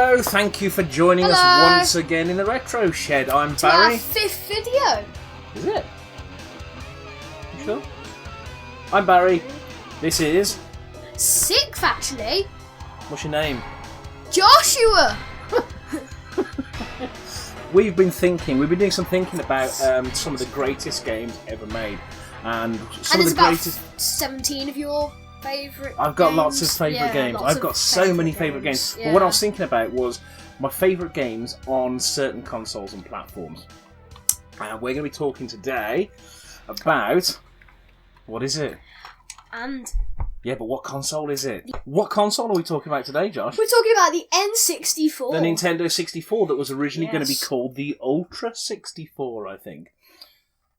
Hello, thank you for joining us once again in the Retro Shed. I'm Barry. Our 5th video. Is it? You sure? I'm Barry. This is... 6th, actually. What's your name? Joshua. We've been doing some thinking about some of the greatest games ever made. And some of the greatest... 17 of your favourite I've got games. lots of favourite games. I've got so many favourite games. Yeah. But what I was thinking about was my favourite games on certain consoles and platforms. And we're going to be talking today about... What is it? And... Yeah, but what console is it? What console are we talking about today, Josh? We're talking about the N64. The Nintendo 64 that was originally going to be Yes. called the Ultra 64, I think.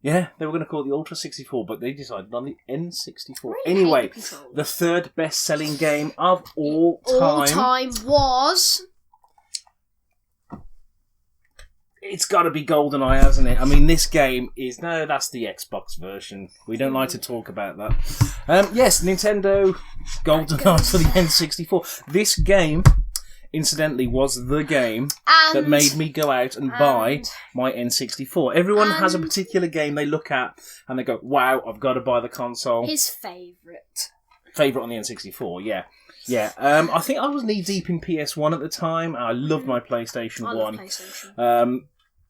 Yeah, they were going to call it the Ultra 64, but they decided on the N64. Really Anyway, hate the controller. the third best-selling game of all All time. time was... It's got to be Goldeneye, hasn't it? I mean, this game is... No, that's the Xbox version. We don't like to talk about that. Yes, Nintendo Goldeneye for the N64. This game, incidentally, was the game that made me go out and buy my N64. Everyone has a particular game they look at and they go, wow, I've got to buy the console. His favourite. Favourite on the N64, yeah. Yeah, I think I was knee-deep in PS1 at the time. I loved my PlayStation 1. I love PlayStation.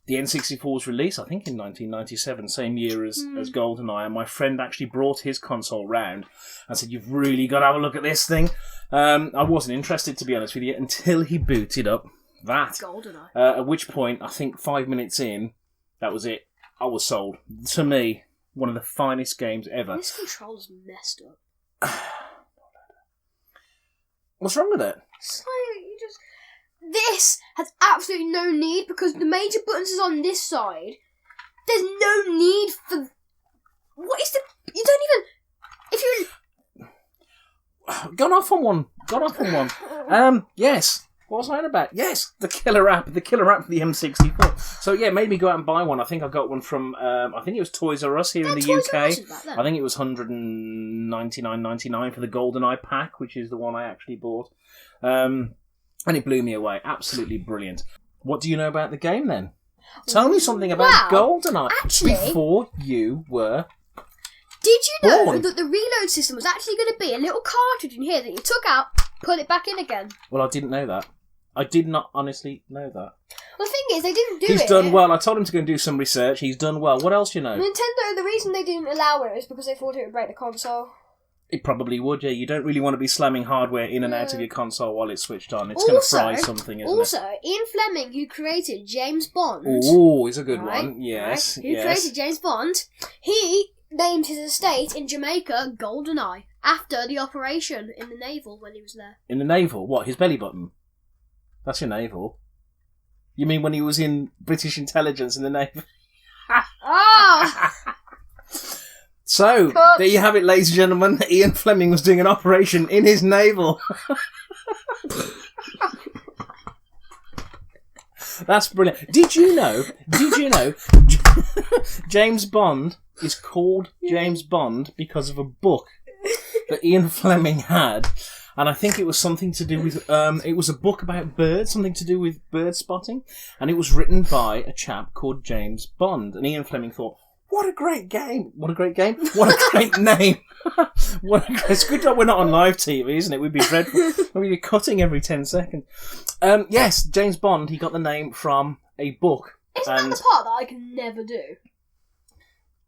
The N64 was released, I think, in 1997, same year as GoldenEye, and my friend actually brought his console round and said, you've really got to have a look at this thing. I wasn't interested, to be honest with you, until he booted up that. GoldenEye. At which point, I think 5 minutes in, that was it. I was sold. To me, one of the finest games ever. This controller's messed up. What's wrong with it? It's like, you just... This has absolutely no need because the major buttons is on this side. There's no need for... What is the... You don't even... If you... Gone off on one. Yes. What was I on about? Yes, the killer app for the M64. So yeah, it made me go out and buy one. I think I got one from, I think it was Toys R Us here in the Toys R UK. Us is back then. I think it was $199.99 for the GoldenEye pack, which is the one I actually bought. And it blew me away. Absolutely brilliant. What do you know about the game then? Tell me something about GoldenEye actually, before you were... Did you know born. that the reload system was actually going to be a little cartridge in here that you took out, put it back in again? Well, I didn't know that. I did not honestly know that. Well, the thing is, they didn't do it. He's done well. I told him to go and do some research. He's done well. What else do you know? Nintendo, the reason they didn't allow it is because they thought it would break the console. It probably would, yeah. You don't really want to be slamming hardware in and out of your console while it's switched on. It's going to fry something, isn't it? Also, Ian Fleming, who created James Bond... Ooh, is a good one. Yes, Who created James Bond, he named his estate in Jamaica Goldeneye after the operation in the naval when he was there. In the naval? What, his belly button? That's your naval. You mean when he was in British intelligence in the naval? Oh! So, there you have it, ladies and gentlemen. Ian Fleming was doing an operation in his navel. That's brilliant. Did you know James Bond is called James Bond because of a book that Ian Fleming had? And I think it was something to do with, it was a book about birds, something to do with bird spotting. And it was written by a chap called James Bond. And Ian Fleming thought, what a great game. What a great game. What a great name. It's a good job we're not on live TV, isn't it? We'd be dreadful. We'd be cutting every 10 seconds. Yes, James Bond, he got the name from a book. Isn't that the part that I can never do?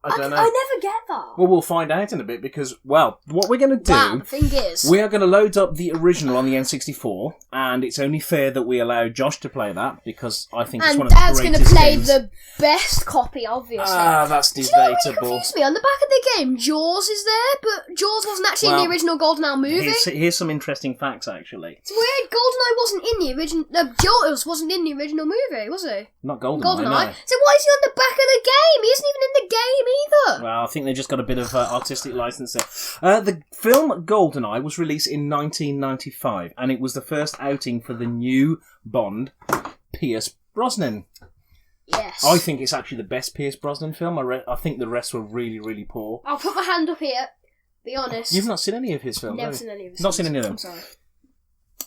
I don't know. I never get that. Well, we'll find out in a bit because, well, what we're going to do... Wow, the thing is... We are going to load up the original on the N64, and it's only fair that we allow Josh to play that because I think it's one of the greatest And Dad's going to play games. The best copy, obviously. Ah, that's Do you know what really debatable. confused me? On the back of the game, Jaws is there, but Jaws wasn't actually in the original GoldenEye movie. Here's some interesting facts, actually. It's weird. GoldenEye wasn't in the original... Jaws wasn't in the original movie, was he? Not GoldenEye, GoldenEye. no. So why is he on the back of the game? He isn't even in the game either. Well, I think they just got a bit of artistic license there. The film GoldenEye was released in 1995, and it was the first outing for the new Bond, Pierce Brosnan. Yes. I think it's actually the best Pierce Brosnan film. I think the rest were really, really poor. I'll put my hand up here. Be honest. You've not seen any of his films, Never have you? seen any of his Not films. seen any of them. I'm sorry.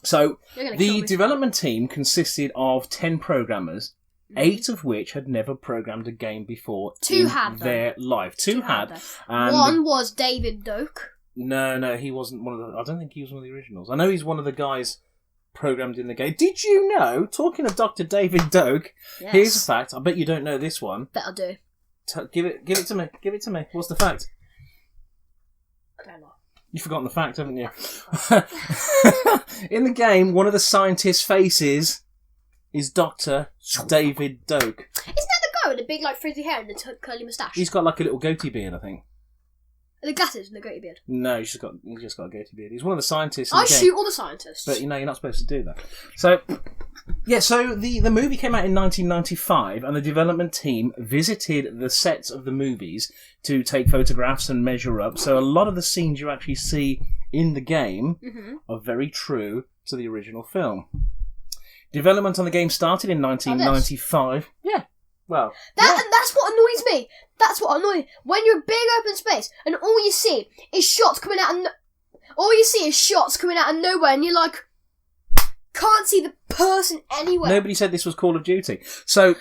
So, You're gonna kill the me. development team consisted of 10 programmers, 8 of which had never programmed a game before Two in had, though. their life. Two had. And One was David Doak. No, he wasn't one of the... I don't think he was one of the originals. I know he's one of the guys programmed in the game. Did you know, talking of Dr. David Doak, Yes. here's a fact. I bet you don't know this one. Bet I do. Give it to me. Give it to me. What's the fact? I don't know. You've forgotten the fact, haven't you? In the game, one of the scientists' faces is Dr. David Doak. Isn't that the guy with the big, like, frizzy hair and the curly moustache? He's got like a little goatee beard, I think. The glasses and the goatee beard. No, he's just got a goatee beard. He's one of the scientists in I the game. shoot all the scientists. But, you're not supposed to do that. So, yeah, so the movie came out in 1995, and the development team visited the sets of the movies to take photographs and measure up. So a lot of the scenes you actually see in the game are very true to the original film. Development on the game started in 1995. Yeah. Well, And that's what annoys me. That's what annoys me. When you're in big open space and all you see is shots coming out of nowhere, and you're like, can't see the person anywhere. Nobody said this was Call of Duty. So,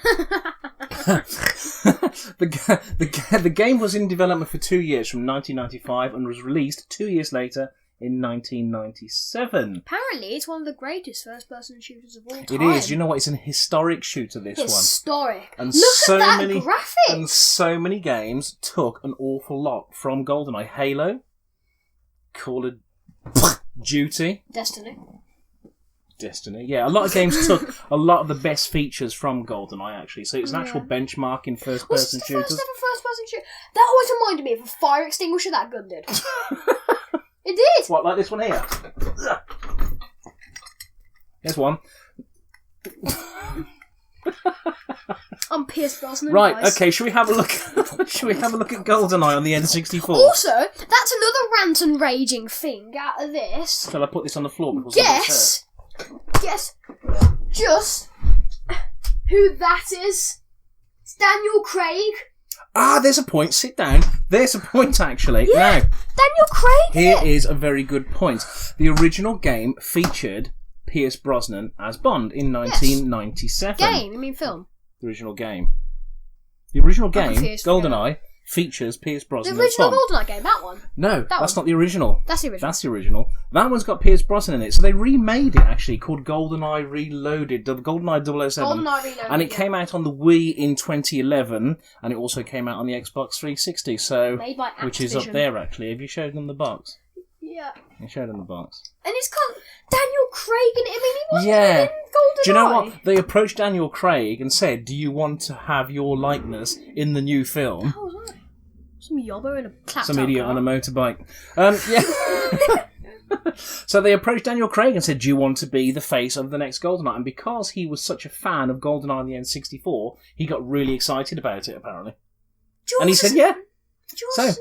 the game was in development for 2 years, from 1995, and was released 2 years later in 1997. Apparently, it's one of the greatest first-person shooters of all time. It is. You know what? It's an historic shooter, this one. Historic. And Look so at that many graphics. And so many games took an awful lot from GoldenEye. Halo, Call of Duty, Destiny. Yeah, a lot of games took a lot of the best features from GoldenEye, actually. So it's an actual benchmark in first-person What's the shooters. first ever first-person shooter? That always reminded me of a fire extinguisher that gun did. It did. What, like this one here? There's one. I'm Pierce Brosnan. Right, guys. okay, should we have a look should we have a look at GoldenEye on the N64? Also, that's another rant and raging thing out of this. Shall I put this on the floor before somebody says Guess just who that is. It's Daniel Craig. Ah, there's a point. Sit down. There's a point, actually. Yeah, Now, Daniel Craig. here is a very good point. The original game featured Pierce Brosnan as Bond in 1997. Game, you mean film? The original game. The original game, confused, GoldenEye, features Pierce The Brosnan as original Bond. GoldenEye game, that one. No, That that's one. not the original. That's the original. That's the original. That one's got Pierce Brosnan in it. So they remade it, actually, called GoldenEye Reloaded. GoldenEye 007. GoldenEye Reloaded. And it came out on the Wii in 2011, and it also came out on the Xbox 360, so Made by which is up Activision. there, actually. Have you showed them the box? Yeah. You showed them the box. And it's got Daniel Craig in it. I mean, he wasn't Yeah. even in GoldenEye. Do you know what? They approached Daniel Craig and said, do you want to have your likeness in the new film? How was that? Some yobbo in a clapped Some idiot on a motorbike. Yeah. So they approached Daniel Craig and said, do you want to be the face of the next GoldenEye? And because he was such a fan of GoldenEye on the N64, he got really excited about it, apparently. And he said, yeah. So,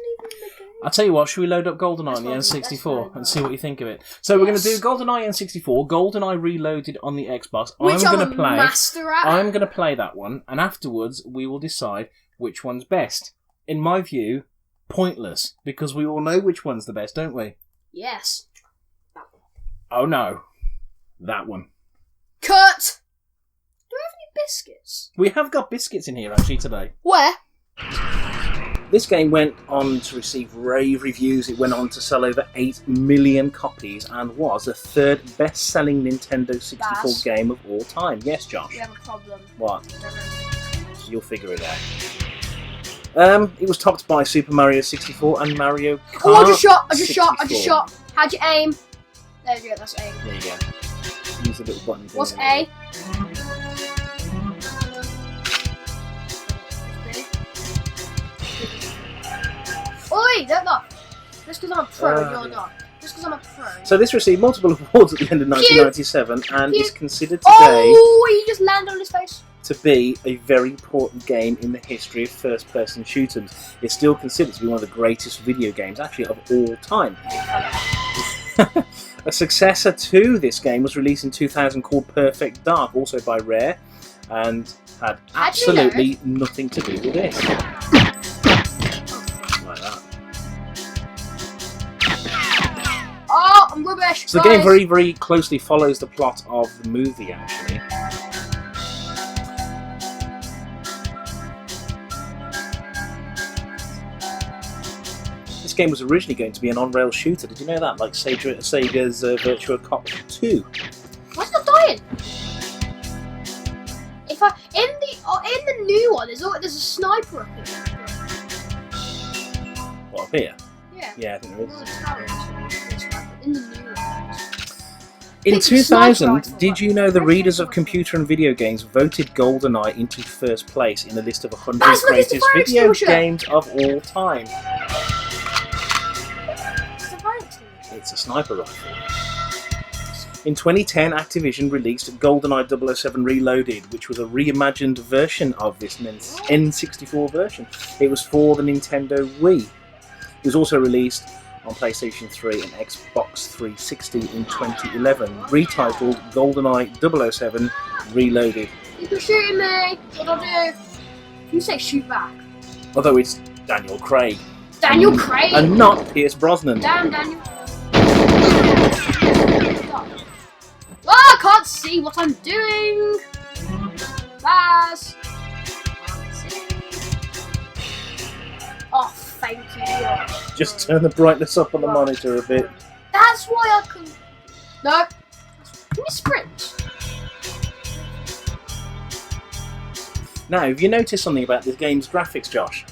I'll tell you what, should we load up GoldenEye on the N64 and see what you think of it? So we're going to do GoldenEye N64, GoldenEye Reloaded on the Xbox. Which I'm I'm going to play. master at. I'm going to play that one, and afterwards we will decide which one's best. In my view, pointless, because we all know which one's the best, don't we? Yes. Oh no, that one. Cut! Do I have any biscuits? We have got biscuits in here actually today. Where? This game went on to receive rave reviews. It went on to sell over 8 million copies and was the third best-selling Nintendo 64 Baz. game of all time. Yes, Josh? We have a problem. What? You'll figure it out. It was topped by Super Mario 64 and Mario Kart. Oh, I just shot. 64. How'd you aim? There you go, that's A. There you go. Use the little button thing. What's in A? there. Oi, don't laugh. Just because I'm a pro, Oh, you're yeah. not. Just because I'm a pro. So this received multiple awards at the end of 1997 and Pew. is considered today Oh, he just landed on his face. to be a very important game in the history of first-person shooters. It's still considered to be one of the greatest video games, actually, of all time. A successor to this game was released in 2000 called Perfect Dark, also by Rare, and had absolutely nothing to do with this. Like that. Oh, I'm rubbish. So the game very, very closely follows the plot of the movie, actually. This game was originally going to be an on-rail shooter. Did you know that? Like Sega's Virtua Cop 2. Why is it not dying? If I in the new one, there's a sniper up here. What, up here? Yeah. Yeah, I think there is. In the new one. In 2000, did you know the readers of computer and video games voted Goldeneye into first place in the list of 100 greatest video games of all time? It's a sniper rifle. In 2010, Activision released Goldeneye 007 Reloaded, which was a reimagined version of this N64 version. It was for the Nintendo Wii. It was also released on PlayStation 3 and Xbox 360 in 2011, retitled Goldeneye 007 Reloaded. You're shooting me! What do I do? You say shoot back. Although it's Daniel Craig. Daniel Craig! And not Pierce Brosnan. Damn, Daniel. Oh, I can't see what I'm doing! Baz! Oh, thank you. Just turn the brightness up on the monitor a bit. That's why I can. No. Can we sprint? Now, have you noticed something about this game's graphics, Josh?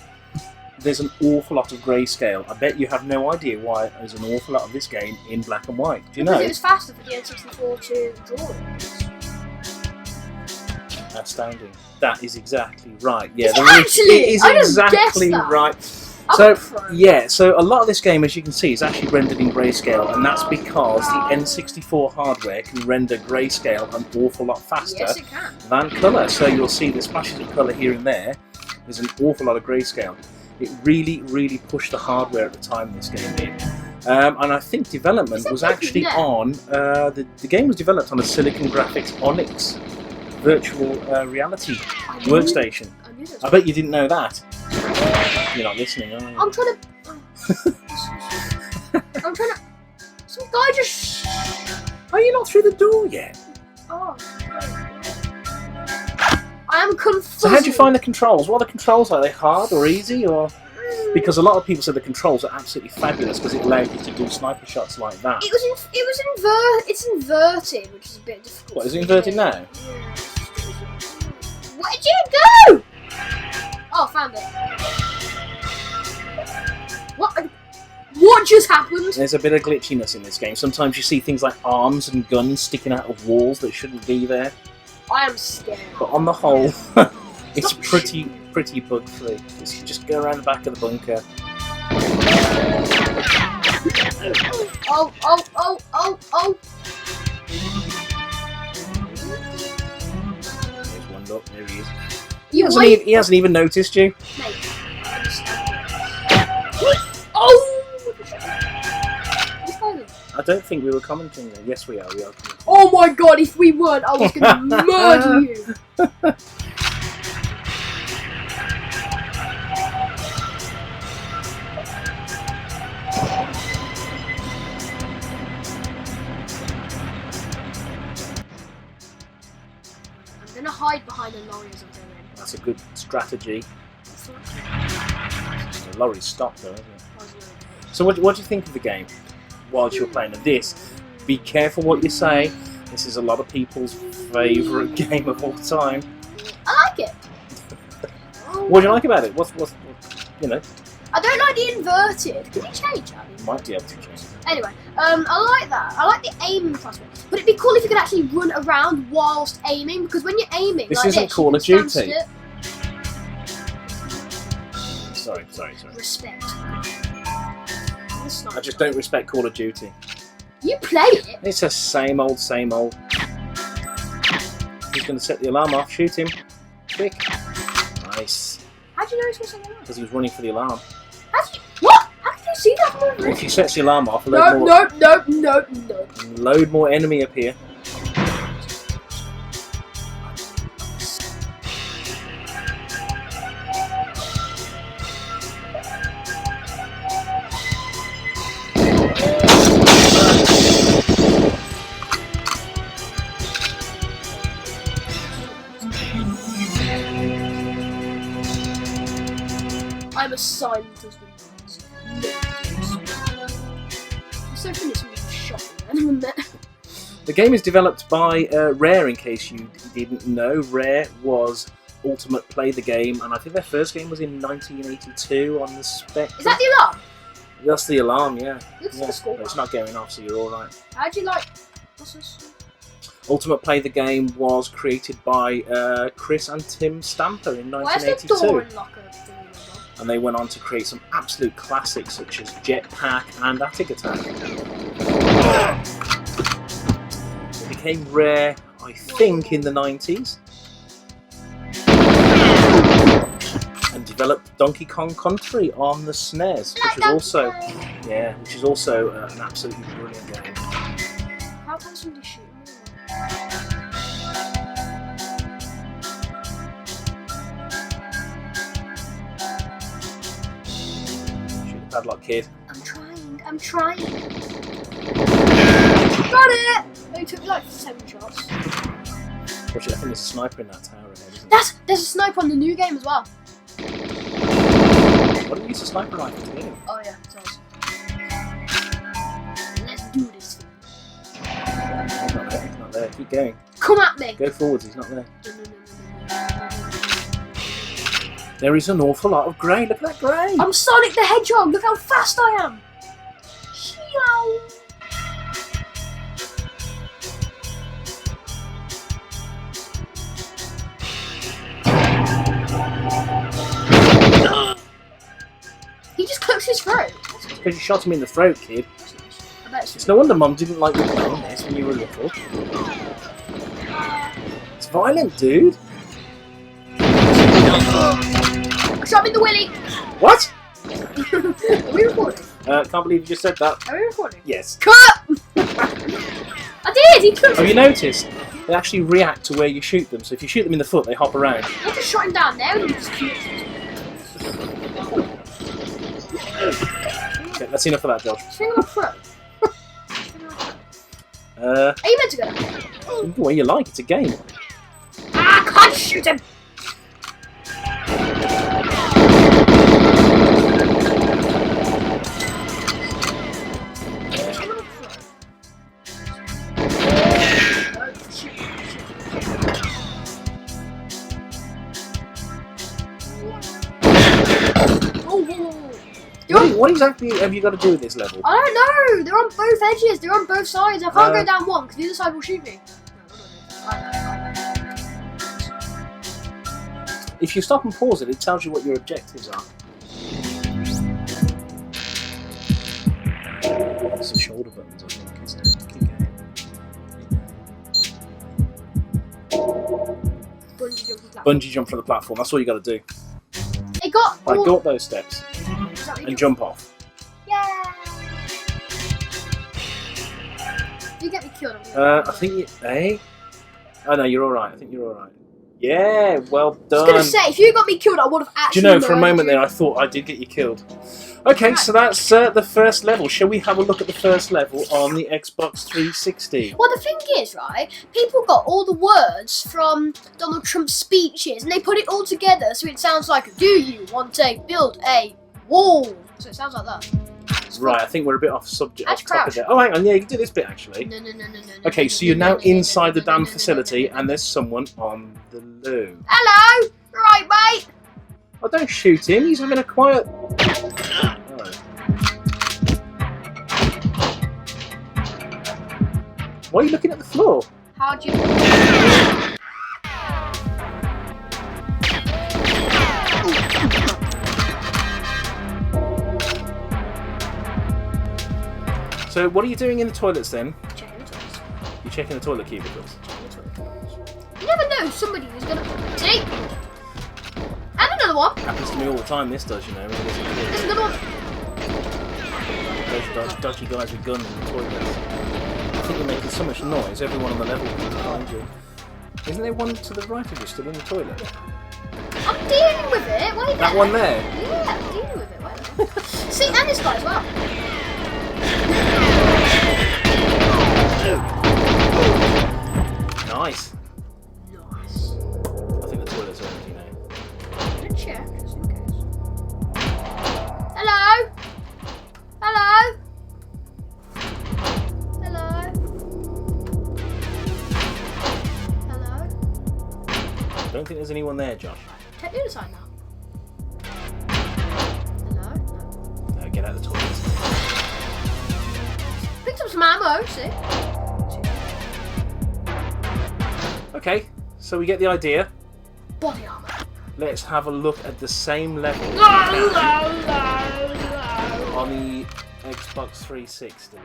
There's an awful lot of grayscale. I bet you have no idea why there's an awful lot of this game in black and white. Do you know? Because it was faster for the N64 to draw it. Astounding. That is exactly right. Yeah, Actually, it is I just exactly guessed that. right. I'm So yeah, so a lot of this game, as you can see, is actually rendered in grayscale, and that's because the N64 hardware can render grayscale an awful lot faster Yes, it can. than colour. So you'll see there's flashes of colour here and there. There's an awful lot of grayscale. It really, really pushed the hardware at the time this game did. And I think development was actually on... the game was developed on a Silicon Graphics Onyx virtual reality workstation. I bet you didn't know that. You're not listening, are you? I'm trying to... Some guy just... Are you not through the door yet? Oh. I am confused. So how do you find the controls? What are the controls? Are they hard or easy? Or because a lot of people say the controls are absolutely fabulous because it allows you to do sniper shots like that. It's inverted, which is a bit difficult. What, is it inverted now? Where'd you go? Oh, found it. What just happened? There's a bit of glitchiness in this game. Sometimes you see things like arms and guns sticking out of walls that shouldn't be there. I am scared. But on the whole, it's pretty bug free. Just go around the back of the bunker. Oh. There's one look, there he is. He hasn't even noticed you. Mate, oh! I don't think we were commenting there. Yes, we are. We are. Oh my god, if we weren't, I was going to murder you. I'm going to hide behind the lorry as I'm going. That's a good strategy. The lorry's stopped though, isn't it? So what do you think of the game whilst you're playing this? Be careful what you say. This is a lot of people's favourite game of all time. I like it. What do you like about it? What's you know? I don't like the inverted. Can you change that? You might be able to change it. Anyway, I like that. I like the aiming prospect. But it'd be cool if you could actually run around whilst aiming, because when you're aiming this like isn't this, Call of Duty. Sorry. Respect. I just don't respect Call of Duty. You play it. It's the same old. He's going to set the alarm off. Shoot him. Quick. Nice. How do you know he's going to set the alarm? Because he was running for the alarm. What? How can you see that from over? If he sets the alarm off, No. Load more enemy up here. I'm a silent husband. So funny, somebody's shocking, isn't it? The game is developed by Rare, in case you didn't know. Rare was Ultimate Play the Game, and I think their first game was in 1982 on the Spectrum. Is that the alarm? That's the alarm, yeah. Looks Yeah. like a score. It's not going off, so you're alright. How'd you like... What's this? Ultimate Play the Game was created by Chris and Tim Stamper in Where's the 1982. door unlocker thing? And they went on to create some absolute classics such as Jetpack and Attic Attack. It became Rare, I think, in the 90s. And developed Donkey Kong Country on the SNES, which is also an absolutely brilliant game. How can somebody shoot me? Shoot the padlock, kid. I'm trying. Got it! It took me like 7 shots. Watch it, I think there's a sniper in that tower ahead, isn't There's a sniper on the new game as well. there? Why don't you use a sniper rifle to get him? Oh yeah, it does. Let's do this. He's not there, he's not there. Keep going. Come at me! Go forwards, he's not there. There is an awful lot of grey. Look at that grey! I'm Sonic the Hedgehog! Look how fast I am! Meow. He just cooks his throat. Because you shot him in the throat, kid. I bet It's no wonder Mum didn't like you playing this when you were little. It's violent, dude. I shot him in the willy! What? Are we recording? Can't believe you just said that. Are we recording? Yes. Cut! I did! He cooked Have you noticed? They actually react to where you shoot them. So if you shoot them in the foot, they hop around. I just shot him down there and he just killed him. Okay, that's enough of that, Josh. Swing him a throat. Are you meant to go? The way you like. It's a game. Ah, I can't shoot him! What exactly have you got to do with this level? I don't know. They're on both edges. They're on both sides. I can't go down one because the other side will shoot me. If you stop and pause it, it tells you what your objectives are. Some shoulder buttons, I think, isn't it? Keep going. Bungee jump from the platform. That's all you got to do. It got. Right, go up those steps and jump off. Yeah. If you get me killed, I think you. Eh? Oh no, you're all right. I think you're all right. Yeah, well done. I was gonna say, if you got me killed, I would have actually. Do you know, for a moment there, I thought I did get you killed. Okay, so that's the first level. Shall we have a look at the first level on the Xbox 360? Well, the thing is, right, people got all the words from Donald Trump's speeches and they put it all together so it sounds like, do you want to build a wall? So it sounds like that. Right, I think we're a bit off subject. How'd you crouch? Oh, hang on, yeah, you can do this bit actually. No. Okay, so you're now inside the damn facility and there's someone on the loo. Hello! Right, mate! Oh, don't shoot him, he's having a quiet... Oh. Why are you looking at the floor? How'd you... So, what are you doing in the toilets then? Checking the toilets. You're checking the toilet cubicles. You never know, somebody was gonna... See? And another one! Happens to me all the time, this does, you know. There's another one! Those dodgy guys with guns in the toilets. I think you're making so much noise, everyone on the level comes behind you. Isn't there one to the right of you still in the toilet? I'm dealing with it! Why That one there? Yeah, I'm dealing with it. Wait. See, and this guy as well. Nice. Nice. I think the toilet's empty now. Good check, just in case. don't think there's anyone there, Josh. Take the other side now. No. No, get out of the toilets. Picked up some ammo, see? Okay, so we get the idea. Body armor. Let's have a look at the same level on the Xbox 360.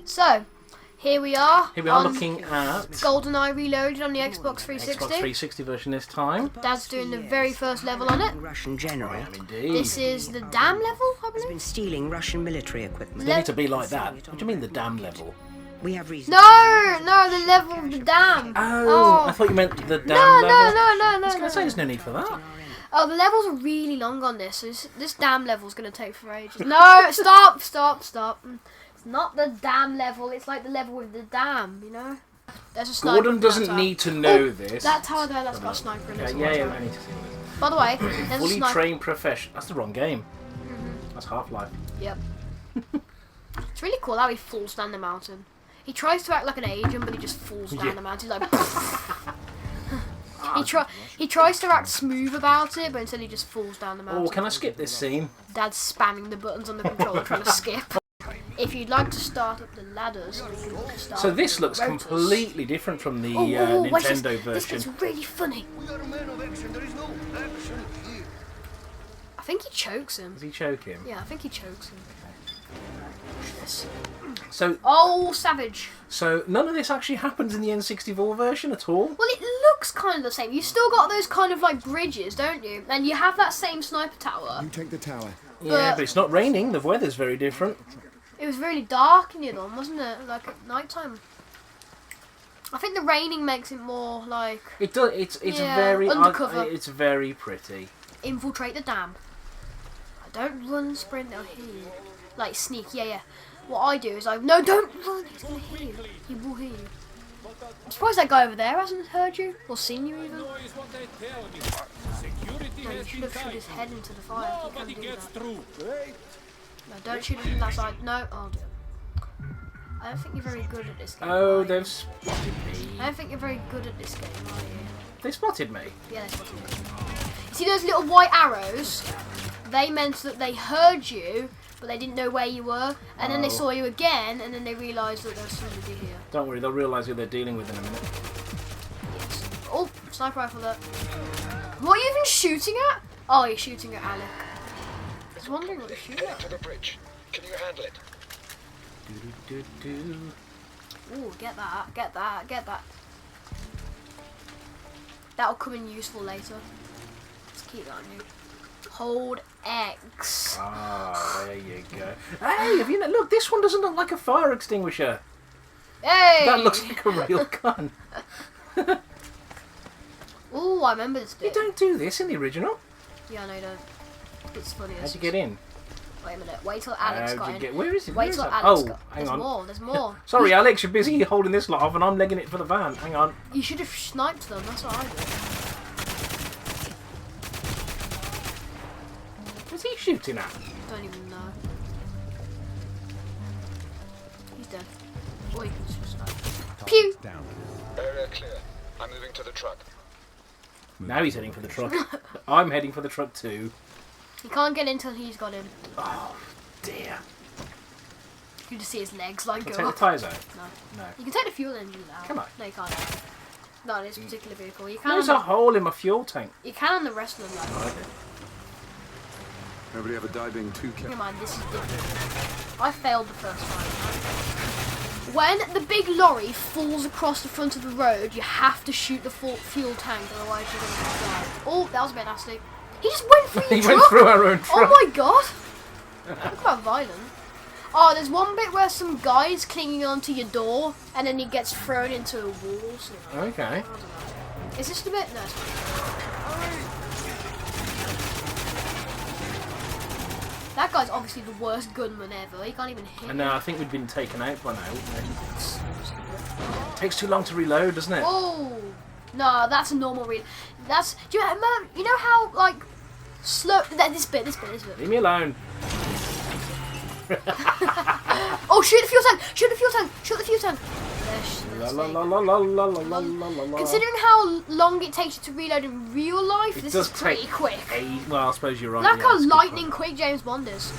So, here we are. Here we are on looking at Goldeneye Reloaded on the Xbox 360. Xbox 360 version this time. Dad's doing the very first level on it. Russian general I am indeed. This is the dam level, I has believe. been stealing Russian military equipment. They need to be like that. What do you mean the dam level? We have reason. No, the level of the dam. Oh, I thought you meant the dam level. No. I was going to say there's no need for that. Oh, the levels are really long on this. So this dam level's going to take for ages. No, stop. It's not the dam level. It's like the level with the dam, you know? There's a sniper. Gordon doesn't need to know this. That tower there, that's got a sniper in it. Yeah, I need to see this. By the way, there's a Fully sniper. trained professional. That's the wrong game. That's Half-Life. Yep. It's really cool how he falls down the mountain. He tries to act like an agent, but he just falls down the mountain. He's like... he tries to act smooth about it, but instead he just falls down the mountain. Oh, can I skip this scene? Dad's spamming the buttons on the controller trying to skip. If you'd like to start up the ladders, we can start So this looks rotors. completely different from the Wait, Nintendo this version. gets really funny. I think he chokes him. Does he choke him? Yeah, I think he chokes him. So, Oh, savage. so none of this actually happens in the N64 version at all? Well, it looks kind of the same. You still got those kind of like bridges, don't you? And you have that same sniper tower. You take the tower. Yeah, but it's not raining. The weather's very different. It was really dark in the other one, wasn't it? Like at night time. I think the raining makes it more like It does. It's Yeah, very undercover. it's very pretty. infiltrate the dam. I don't run, sprint, they'll hear you. Like sneak, yeah. What I do is no, don't run. He's gonna hear you. He will hear you. I'm surprised that guy over there hasn't heard you or seen you even. No, you should have shot his head into the fire. You can't do that. No, don't shoot him from that side. No, I'll do it. I don't think you're very good at this game. Oh, are you? they've spotted me. I don't think you're very good at this game, are you? They spotted me. Yeah, they spotted you. You see those little white arrows? They meant that they heard you, but they didn't know where you were, and then they saw you again, and then they realised that there was somebody here. Don't worry, they'll realise who they're dealing with in a minute. Yes. Oh, sniper rifle there. What are you even shooting at? Oh, you're shooting at Alec. I was wondering what you're shooting at. To the bridge. Can you handle it? Ooh, get that. That'll come in useful later. Let's keep that on you. Hold X. Ah, there you go. Hey, have you look? This one doesn't look like a fire extinguisher. Hey! That looks like a real gun. Ooh, I remember this You bit. don't do this in the original. Yeah, no, you don't. It's funny. How'd you get in? Wait a minute. Wait till Alex got in. Where is it? Wait Where till is it? Alex Oh, got. hang There's on. more. There's more. Sorry, Alex, you're busy holding this lot off, and I'm legging it for the van. Hang on. You should have sniped them. That's what I did. What's he shooting at? Don't even know. He's dead. Or you can just snipe. Pew! Down. Area clear. I'm moving to the truck. Now he's heading for the truck. I'm heading for the truck too. He can't get in until he's got in. Oh dear. You can just see his legs like Can I go take the up. tyres out? No. No. You can take the fuel engine out. Can I? No, you can't. Not in this particular vehicle. You can. There's On a hole in my fuel tank. you can on the rest of them. Like. Oh, okay. Nobody ever died being too Never careful. mind, this is different. I failed the first time. When the big lorry falls across the front of the road, you have to shoot the fuel tank, otherwise you're going to die. Oh, that was a bit nasty. He just went through your He truck. went through our own truck. Oh my god! That's quite violent. Oh, there's one bit where some guy's clinging onto your door, and then he gets thrown into a wall. So Okay. I don't know. Is this the bit? No, it's not. That guy's obviously the worst gunman ever. He can't even hit. And I think we'd been taken out by now. It takes too long to reload, doesn't it? Oh no, that's a normal read. That's. Do you remember? You know how like slow? This bit. Leave me alone. Oh, shoot the fuel tank! Shoot the fuel tank! Shoot the fuel tank! La la la la la la la la la la. Considering how long it takes you to reload in real life, It this does is pretty take quick. Well, I suppose you're right. Look yeah, how it's a good lightning point. quick James Bond is.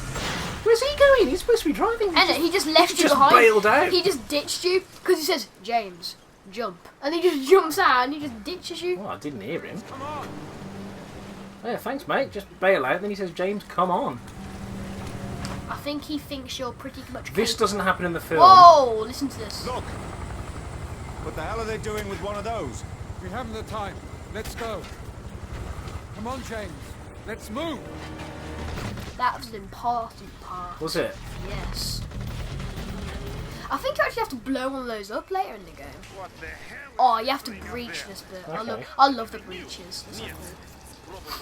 Where's he going? He's supposed to be driving. And he just left you just behind. bailed out. He just ditched you because he says, James, jump. And he just jumps out and he just ditches you. Well, I didn't hear him. Come on. Yeah, thanks, mate. Just bail out. Then he says, James, come on. I think he thinks you're pretty much This capable. doesn't happen in the film. Whoa, listen to this. Look! What the hell are they doing with one of those? We haven't the time. Let's go. Come on, James. Let's move. That was an important part. Was it? Yes. I think you actually have to blow one of those up later in the game. Oh, you have to breach this bit. Okay. I love the breaches. They're so cool.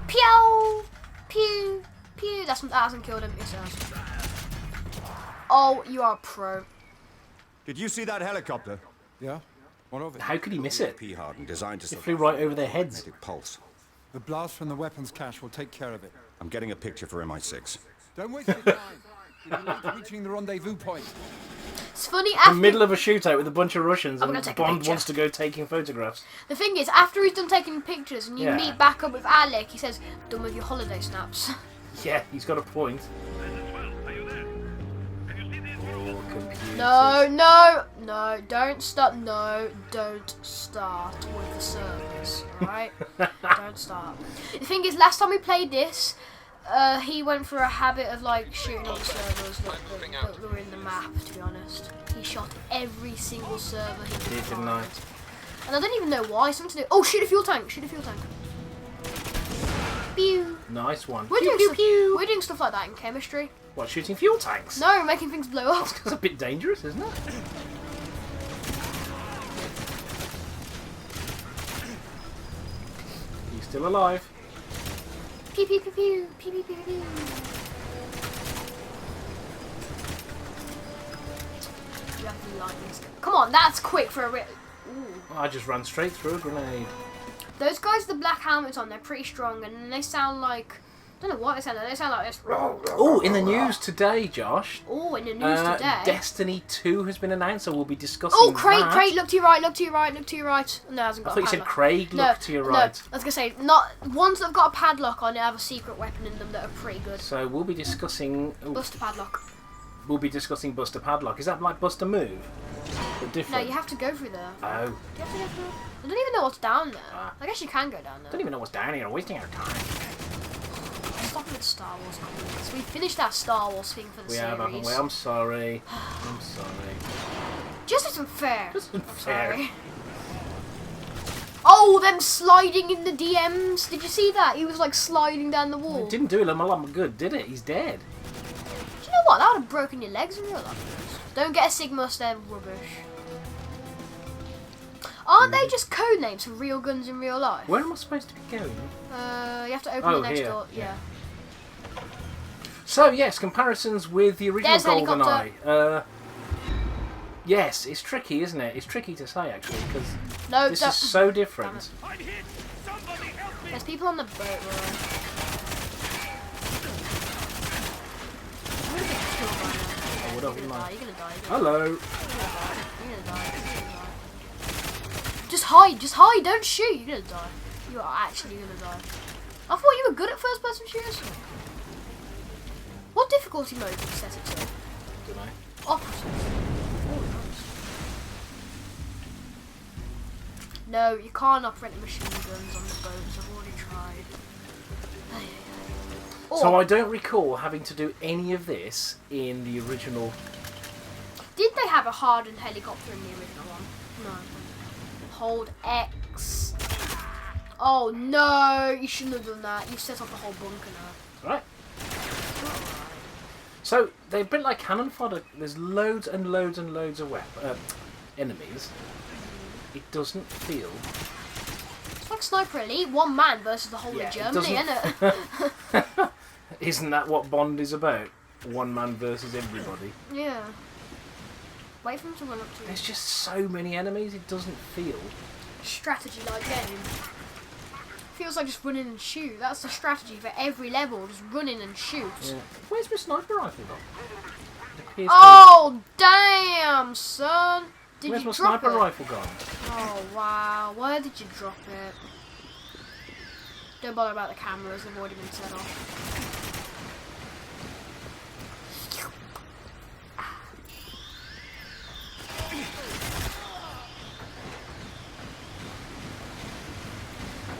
Pew! Pew! Pew! That hasn't killed him. Yes, it has. Oh, you are a pro. Did you see that helicopter? Yeah? What of it? How could he miss it? P-hardened, designed to It flew right over their heads. Magnetic pulse. The blast from the weapons cache will take care of it. I'm getting a picture for MI6. Don't waste your time. We'll be late reaching the rendezvous point. It's funny In after the middle of a shootout with a bunch of Russians, I'm and gonna take a Bond picture. wants to go taking photographs. the thing is, after he's done taking pictures and you Yeah. meet back up with Alec, he says, "Done with your holiday snaps." Yeah, he's got a point. Oh, computers. No, don't start. No, don't start with the servers, alright? Don't start. The thing is, last time we played this, he went for a habit of like shooting all the servers that were in the map, to be honest. He shot every single server he could Didn't find. I? And I don't even know why, something to do. Oh, shoot a fuel tank, shoot a fuel tank. Pew. Nice one. We're doing stuff like that in chemistry. What, shooting fuel tanks? No, we're making things blow up. That's a bit dangerous, isn't it? He's still alive. Pew pew pew pew pew pew pew pew. You have the lightning stick. Come on, that's quick for a real. Ooh. I just ran straight through a grenade. Those guys with the black helmets on, they're pretty strong, and they sound like. I don't know what they sound like. They sound like this. Oh, in the news today, Josh. Oh, in the news today. Destiny 2 has been announced, so we'll be discussing Oh, Craig, that. Craig, look to your right, look to your right, look to your right. No, it hasn't I got thought a you said padlock. Craig, No, look to your no, right. I was going to say, not ones that have got a padlock on it have a secret weapon in them that are pretty good. So we'll be discussing... Buster padlock. We'll be discussing Buster Padlock. Is that like Buster Move? But different? No, you have to go through there. Oh. You have to go through. I don't even know what's down there. Ah. I guess you can go down there. Don't even know what's down here. Wasting our time. Stop with Star Wars comments. We finished our Star Wars thing for the We series. have, haven't we? I'm sorry. I'm sorry. Just isn't fair. Just isn't I'm fair. sorry. Oh, them sliding in the DMs. Did you see that? He was like sliding down the wall. It didn't do him a lot good, did it? He's dead. Do you know what? That would have broken your legs in real life. Don't get a Sigma, they're rubbish. Aren't they just code names for real guns in real life? Where am I supposed to be going? You have to open Oh, the next here. door. Yeah. So, yes, comparisons with the original There's the GoldenEye. Yes, it's tricky, isn't it? It's tricky to say, actually, because No, this don't. is so different. There's people on the boat, right? I would have, You're wouldn't gonna I? die. You're gonna die. Hello. You're gonna die. Just hide. Just hide. Don't shoot. You're gonna die. You are actually gonna die. I thought you were good at first-person shooters. What difficulty mode did you set it to? Don't know. Operative. Oh, nice. No, you can't operate the machine guns on the boats. I've already tried. So I don't recall having to do any of this in the original. Did they have a hardened helicopter in the original one? No. Hold X. Oh no, you shouldn't have done that. You've set off the whole bunker now. Right. So they've built like cannon fodder. There's loads and loads and loads of enemies. It doesn't feel. It's like Sniper Elite, one man versus the whole Yeah, of it Germany, isn't it? Isn't that what Bond is about? One man versus everybody. Yeah. Wait for him to run up to you. There's just so many enemies. It doesn't feel. Strategy like game. Feels like just running and shoot. That's the strategy for every level. Just running and shoot. Yeah. Where's my sniper rifle gone? It appears Oh damn, son! Did Where's you my drop sniper it? rifle gone? Oh wow, where did you drop it? Don't bother about the cameras, they've already been set off.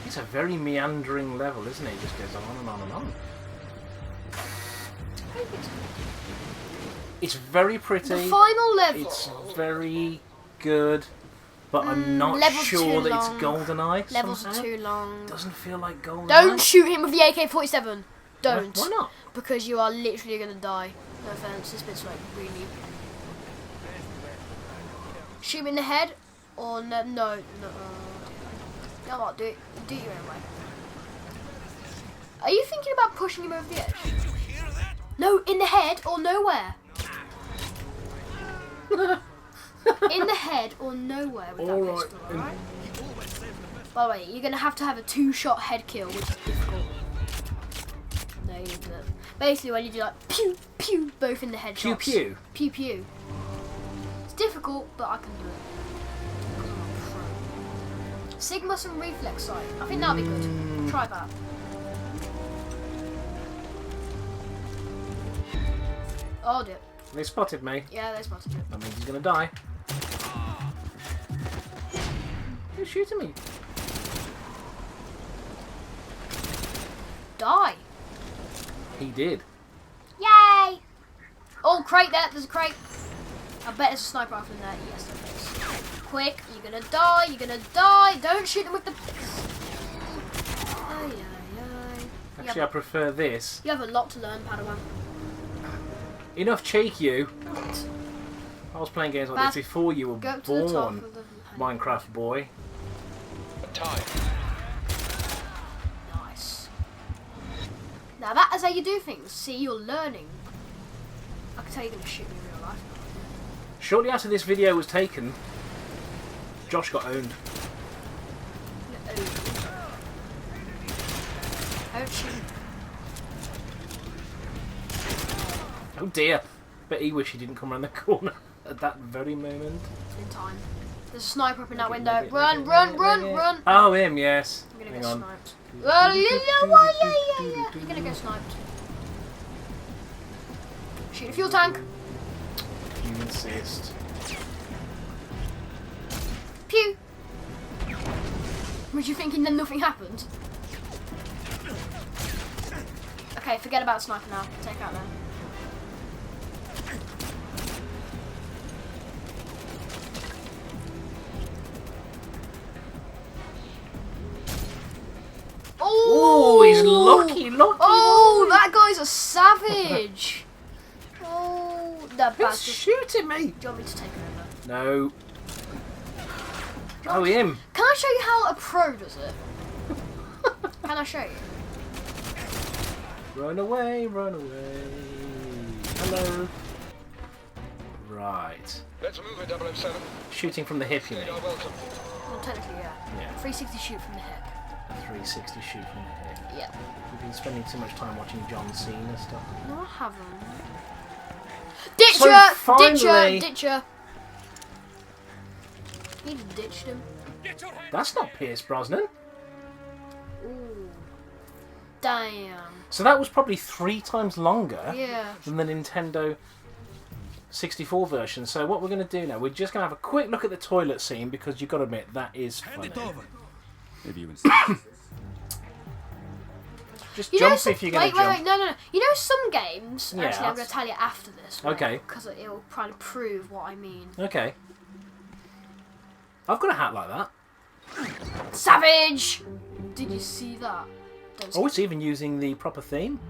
It's a very meandering level, isn't it? It just goes on and on and on. It's very pretty. The final level. It's very good, but I'm not level's sure too that it's long. GoldenEye. Levels somehow. are too long. Doesn't feel like GoldenEye. Don't shoot him with the AK-47. Don't. Why not? Because you are literally gonna die. No offense, this bit's like really. Shoot him in the head, or no, no. You know what? Do it your own way. Are you thinking about pushing him over the edge? No, in the head or nowhere. In the head or nowhere with that pistol, alright? By the way, you're gonna have to have a 2-shot head kill, which is difficult. No, you do it. Basically, when you do like pew pew, both in the head Pew shots. pew. Pew pew. It's difficult, but I can do it. Sigma some reflex sight. I think that'll be good. Try that. Oh dear. They spotted me. Yeah, they spotted it. That means he's gonna die. Who's shooting me? Die. He did. Yay! Oh, crate there. There's a crate. I bet there's a sniper rifle in there. Yes, there is. Quick, you're gonna die. You're gonna die. Don't shoot them with the. Ay, ay, ay. Actually, I prefer this. You have a lot to learn, Padawan. Enough cheek, you. I was playing games like Bad. this before you were Go up to the top born, of the. Minecraft boy. Nice. Now that is how you do things. See, you're learning. I can tell you're gonna shoot me in real life. Shortly after this video was taken, Josh got owned. Don't shoot. Oh dear. Bet he wish he didn't come around the corner at that very moment. In time. There's a sniper up in that window. Run, run, run, run. Oh, him, yes. I'm gonna Hang get on. sniped. You're gonna get sniped. Shoot a fuel tank. You insist. Pew. Was you thinking then nothing happened? Okay, forget about sniper now. Take out them. Oh, he's lucky, lucky. Oh, that guy's a savage. Oh, that Who's bastard. shooting me? Do you want me to take it over? No. Oh, him. Can I show you how a pro does it? Can I show you? Run away, run away. Hello. Right. Let's move it, 007. Shooting from the hip, you mean? You're welcome. Well, technically, yeah. Yeah. 360 shoot from the hip. 360 shoot from the hip. Yeah. We've been spending too much time watching John Cena stuff. No, I haven't. Ditch So her! finally- Ditch her! Ditch her! He just ditched him. That's not Pierce Brosnan. Ooh. Damn. So that was probably 3 times longer Yeah. than the Nintendo 64 version. So what we're going to do now, we're just going to have a quick look at the toilet scene because you've got to admit, that is funny. If you insist. Just You know jump some, if you're going wait, to wait, jump. wait, no. You know some games, Yeah, actually I'm going that's- to tell you after this. Okay. Because it will try to prove what I mean. Okay. I've got a hat like that. Savage! Did you see that? Don't Oh, it's even using the proper theme.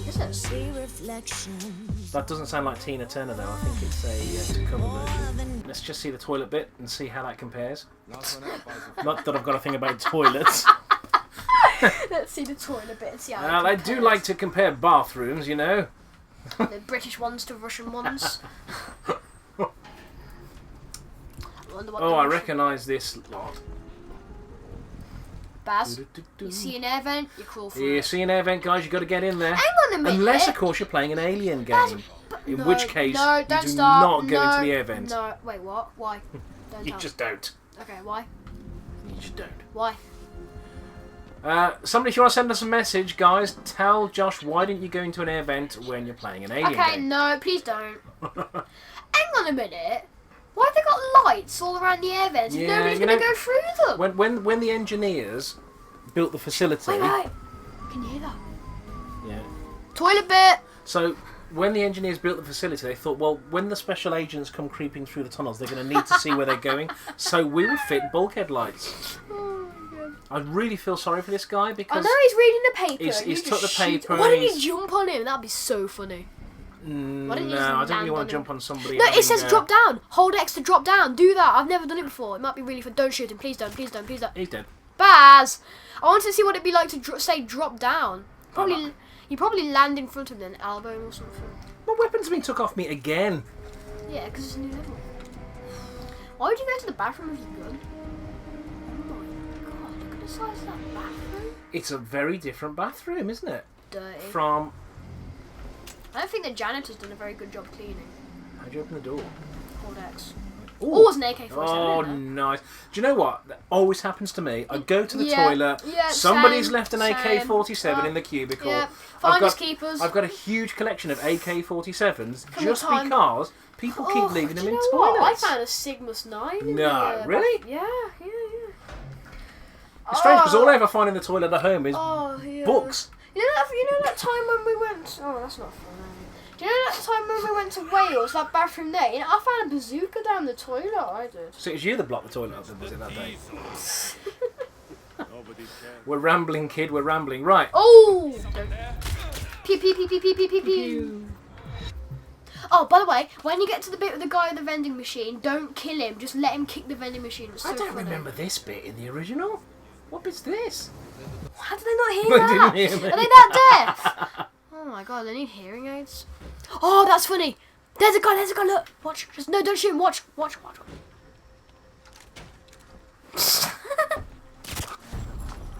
Is it? That doesn't sound like Tina Turner though. I think it's a cover version. Let's just see the toilet bit and see how that compares. Last one out, boys. Not that I've got a thing about toilets. Let's see the toilet bit and see how Well, it I do like to compare bathrooms, you know. the British ones to Russian ones. wonder what Oh, the I Russian- recognise this lot. Baz, you see an air vent, you crawl through You it. see an air vent, guys, you've got to get in there. Hang on a minute. Unless, of course, you're playing an Alien game. In No, which case, no, you don't do start. not go No, into the air vent. No, wait, what? Why? Don't You tell just me. don't. Okay, why? You just don't. Why? Somebody, if you want to send us a message, guys, tell Josh why didn't you go into an air vent when you're playing an Alien Okay, game. no, please don't. Hang on a minute. Why have they got lights all around the air vents? Yeah, Nobody's you going to know, go through them. When the engineers built the facility... Wait. Can you hear that? Yeah. Toilet bit. So, when the engineers built the facility, they thought, well, when the special agents come creeping through the tunnels, they're going to need to see where they're going. So we will fit bulkhead lights. Oh my god. I really feel sorry for this guy I because... know he's reading the paper. He's and you took just the shoot- paper Why and didn't he's- you jump on him? That'd be so funny. Why didn't you just No, I don't really land want on to jump him? on somebody. No, having, it says drop down. Hold X to drop down. Do that. I've never done it before. It might be really fun. Don't shoot him. Please don't. Please don't. Please don't. He's dead. Baz! I wanted to see what it'd be like to say drop down. You probably land in front of him, then elbow him or something. My weapon's been took off me again. Yeah, because it's a new level. Why would you go to the bathroom with your gun? Oh my god, look at the size of that bathroom. It's a very different bathroom, isn't it? Dirty. From... I don't think the janitor's done a very good job cleaning. How'd you open the door? Hold X. Ooh. Oh, it was an AK-47. Oh, isn't it? nice. Do you know what? That always happens to me. I go to the Yeah, toilet, yeah, somebody's same, left an same. AK-47 in the cubicle. Yeah, I've finders got, keepers. I've got a huge collection of AK-47s From just the time- because people keep leaving do them you in know what? toilets. I found a Sigmas 9 in No, the really? Yeah. It's strange because all I ever find in the toilet at home is Oh, yeah. books. You know that time when we went... Oh, that's not fun. Do you know that time when we went to Wales, that bathroom there? You know, I found a bazooka down the toilet. I did. So it was you that blocked the toilet up, was it, that day? We're rambling, kid, we're rambling. Right. Oh! Pew, pew, pew, pew, pew, pew, pew, pew. Oh, by the way, when you get to the bit with the guy with the vending machine, don't kill him. Just let him kick the vending machine. It's so I don't funny. remember this bit in the original. What bit's this? How did they not hear They that? didn't hear me. Are they that deaf? Oh my god, they need hearing aids. Oh, that's funny. There's a guy, look. Watch. Just, no, don't shoot him. Watch.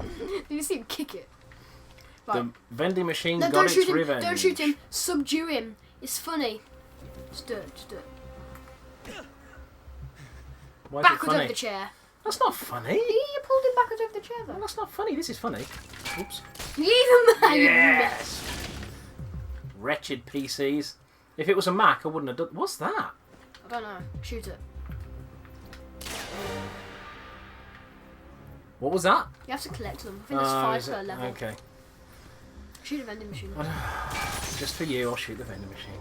Did you see him kick it? Right. The vending machine No, got don't its shoot him. revenge. Don't shoot him. Subdue him. It's funny. Just do it. Why is it Backwards funny? over the chair. That's not funny. You pulled him backwards over the chair Well, though. that's not funny. This is funny. Oops. Leave him there, you Yes. Wretched PCs. If it was a Mac, I wouldn't have done. What's that? I don't know. Shoot it. What was that? You have to collect them. I think there's 5 is per it? level. Okay. Shoot a vending machine. Just for you, I'll shoot the vending machine.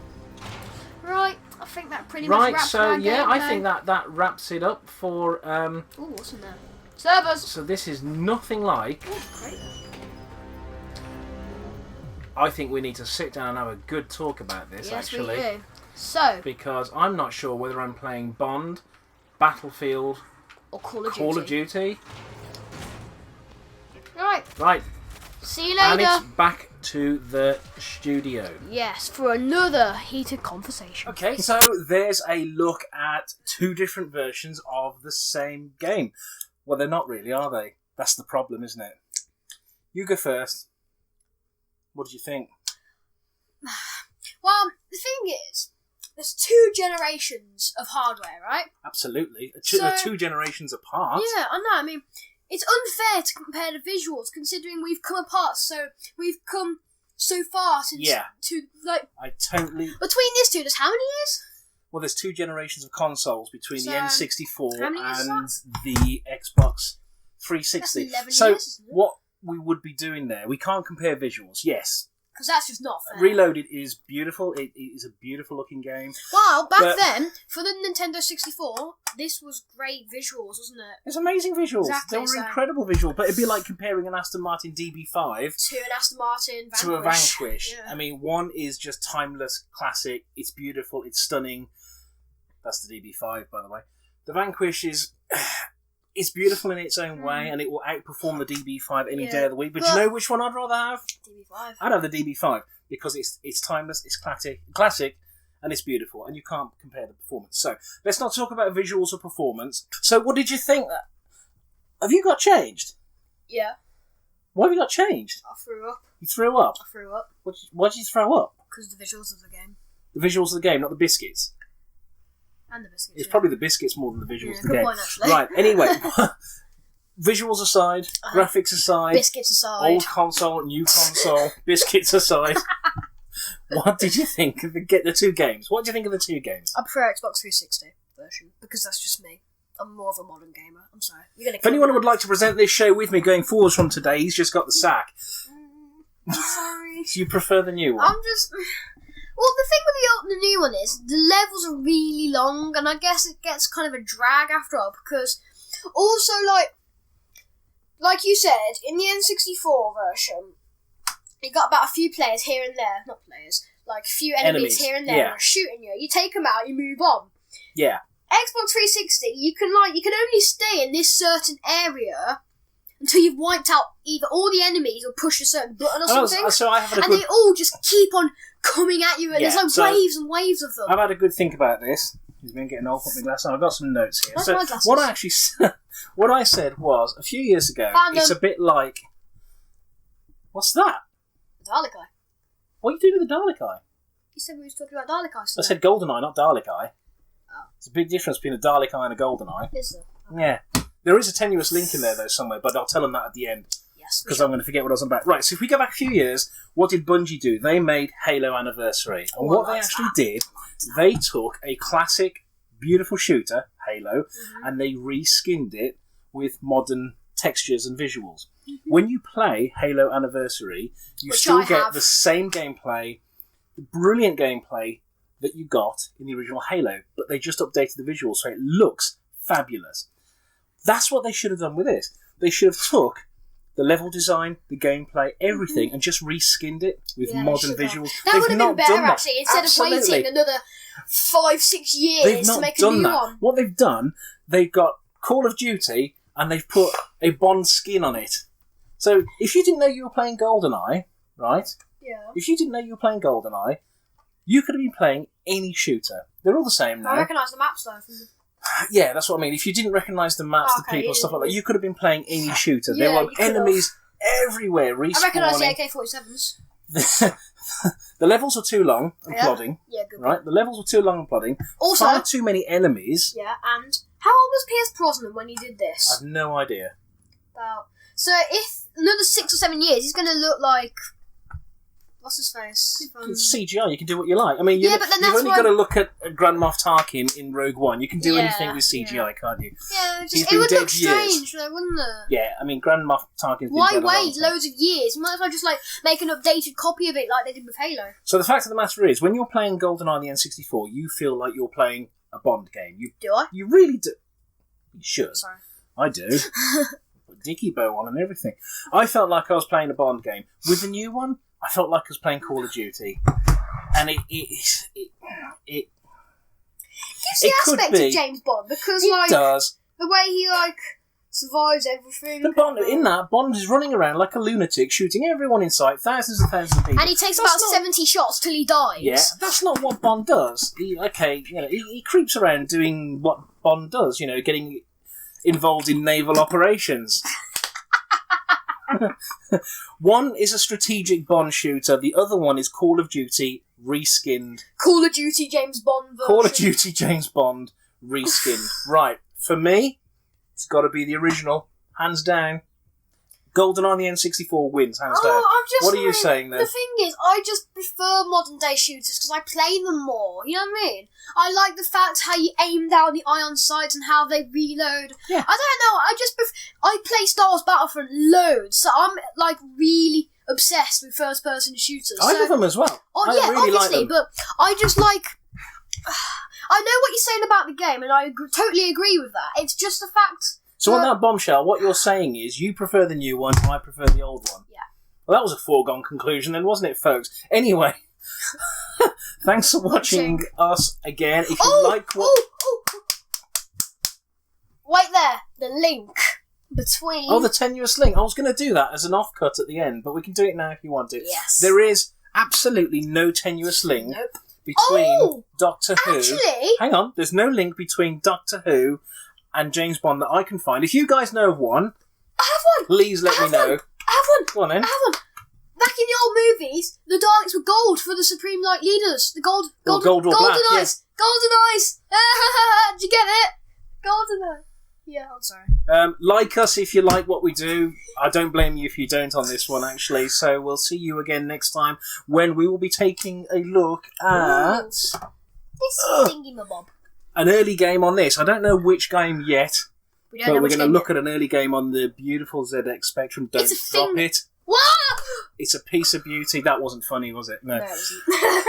Right, I think that pretty much Right, wraps so our yeah, I gameplay. think that wraps it up for. Ooh, what's in there? Servers! So this is nothing like. Ooh, great. I think we need to sit down and have a good talk about this, Yes, actually. we do. So, Because I'm not sure whether I'm playing Bond, Battlefield, or Call of Call Duty. of Duty. Right, Right, see you and later. it's back to the studio. Yes, for another heated conversation. Okay, so there's a look at two different versions of the same game. Well, they're not really, are they? That's the problem, isn't it? You go first. What did you think? Well, the thing is, there's 2 generations of hardware, right? Absolutely. So- They're two generations apart. Yeah, I know. I mean, it's unfair to compare the visuals, considering we've come apart. So we've come so far since. Yeah. To like I totally... between these two, there's how many years? Well, there's two generations of consoles between So, the N64 how many years is and the Xbox 360. That's 11 So years, isn't it? what we would be doing there, we can't compare visuals. Yes, Because that's just not fair. Reloaded is beautiful. It is a beautiful looking game. Well, back But- then, for the Nintendo 64, this was great visuals, wasn't it? It's amazing visuals. Exactly, They were so- incredible visual. But it'd be like comparing an Aston Martin DB5 To an Aston Martin Vanquish. to a Vanquish. Yeah. I mean, one is just timeless, classic. It's beautiful. It's stunning. That's the DB5, by the way. The Vanquish is... It's beautiful in its own way, and it will outperform the DB5 any Yeah. day of the week. But do you know which one I'd rather have? DB5. I'd have the DB5 because it's timeless, it's classic, and it's beautiful, and you can't compare the performance. So let's not talk about visuals or performance. So what did you think? Have you got changed? Yeah, Why have you got changed? I threw up. You threw up? I threw up. Why did you throw up? Because the visuals of the game. The visuals of the game, not the biscuits. And the biscuits. It's probably the biscuits more than the visuals Yeah, of the good game. point, actually. Right, anyway. Visuals aside, graphics aside, biscuits aside. old console, new console, biscuits aside. What did you think of the two games? What do you think of the two games? I prefer Xbox 360 version because that's just me. I'm more of a modern gamer. I'm sorry. You're gonna If anyone would like to present this show with me going forwards from today, he's just got the sack. I'm sorry. Do you prefer the new one? I'm just. Well, the thing with the new one is the levels are really long, and I guess it gets kind of a drag after all because also like you said in the N64 version, you got about a few players here and there, not players, like a few enemies here and there yeah. that are shooting you. You take them out, you move on. Yeah. Xbox 360, you can only stay in this certain area until you've wiped out either all the enemies or pushed a certain button or something. So I have They all just keep on coming at you, and Yeah, there's waves and waves of them. I've had a good think about this. He's been getting old, put my glasses on. I've got some notes here. Where's So my glasses? what I actually what I said was a few years ago. Found It's them. a bit like, what's that? Dalek Eye. What are you doing with the Dalek Eye? You said we were talking about Dalek Eye. I said Goldeneye, not Dalek Eye. Oh. There's a big difference between a Dalek Eye and a Goldeneye. Is there? Yeah. There is a tenuous link in there, though, somewhere, but I'll tell them that at the end, Yes. because I'm going to forget what I was on about. Right, so if we go back a few years, what did Bungie do? They made Halo Anniversary. And what they actually did, they took a classic, beautiful shooter, Halo, and they reskinned it with modern textures and visuals. When you play Halo Anniversary, you Which still I get have. the same gameplay, the brilliant gameplay that you got in the original Halo, but they just updated the visuals so it looks fabulous. That's what they should have done with this. They should have took the level design, the gameplay, everything, and just reskinned it with Yeah, they modern should have. visuals. That They've would have not been better, done that. actually, instead Absolutely. of waiting another 5-6 years They've to not make a done new that. one. What they've done, they've got Call of Duty, and they've put a Bond skin on it. So, if you didn't know you were playing GoldenEye, right? Yeah. If you didn't know you were playing GoldenEye, you could have been playing any shooter. They're all the same I now. recognise the maps though. Yeah, that's what I mean. If you didn't recognise the maps, the Okay, people, yeah, stuff like that, you could have been playing any shooter. Yeah, there were you could have. enemies everywhere respawning. I recognise the AK-47s. The levels were too long and Yeah. plodding. Yeah, good. Right, the levels were too long and plodding. Also, Far too many enemies. yeah, and how old was Pierce Brosnan when he did I this? have no idea. About. So if another 6 or 7 years, he's going to look like. What's his face? It's CGI. You can do what you like. I mean, Yeah, but then you've that's only why- got to look at Grand Moff Tarkin in Rogue One. You can do Yeah, anything with CGI, can't you? Yeah, He's just, it been would dead look years. strange, though, wouldn't it? Yeah, I mean, Grand Moff Tarkin's been Why dead a long wait time. loads of years? You might as well just make an updated copy of it like they did with Halo. So the fact of the matter is, when you're playing GoldenEye on the N64, you feel like you're playing a Bond game. Do I? You really do. You should. Sorry. I do. Put Dicky Bow on and everything. I felt like I was playing a Bond game. With the new one, I felt like I was playing Call of Duty. And it Gives It the could aspect be. of James Bond because does. the way he survives everything. The Bond, in that, Bond is running around like a lunatic, shooting everyone in sight, thousands and thousands of people. And he takes That's about not- 70 shots till he dies. Yeah, that's not what Bond does. He creeps around doing what Bond does, getting involved in naval operations. One is a strategic Bond shooter, the other one is Call of Duty reskinned. Call of Duty James Bond version. Call of Duty James Bond reskinned. Right, for me, it's got to be the original, hands down. GoldenEye on the N64 wins, hands down. I'm just What are you like- saying then? The thing is, I just prefer modern day shooters because I play them more. You know what I mean? I like the fact how you aim down the ion sights and how they reload. Yeah. I don't know. I play Star Wars Battlefront loads, so I'm really obsessed with first person shooters. I so, love them as well. Oh I yeah, really like obviously, them. but I just like. I know what you're saying about the game, and I totally agree with that. It's just the fact. So on that bombshell, what you're saying is you prefer the new one, I prefer the old one. Yeah. Well, that was a foregone conclusion then, wasn't it, folks? Anyway, thanks for watching us again. If you like what... Wait there, the link between... Oh, the tenuous link. I was going to do that as an off-cut at the end, but we can do it now if you want it. Yes. There is absolutely no tenuous link Nope. between Doctor Who... Actually... Hang on, there's no link between Doctor Who and James Bond that I can find. If you guys know of one, I have one! Please let me know. I have one! Go on then. I have one! Back in the old movies, the Daleks were gold for the Supreme Light Leaders. The gold or black, golden yeah. eyes! Golden eyes! Did you get it? Golden eye. Yeah, I'm sorry. Like us if you like what we do. I don't blame you if you don't on this one, actually. So we'll see you again next time when we will be taking a look at This thingy-mabob. an early game on this. I don't know which game yet, We don't but know we're which going to game look at an early game on the beautiful ZX Spectrum. Don't It's a drop thing- it. What? It's a piece of beauty. That wasn't funny, was it? No. No, it wasn't.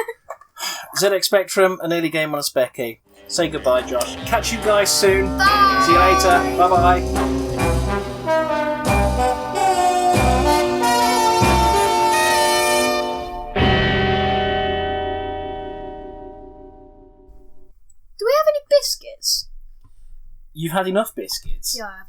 ZX Spectrum, an early game on a Specky. Say goodbye, Josh. Catch you guys soon. Bye! See you later. Bye-bye. Do we have any biscuits? You've had enough biscuits. Yeah, I have.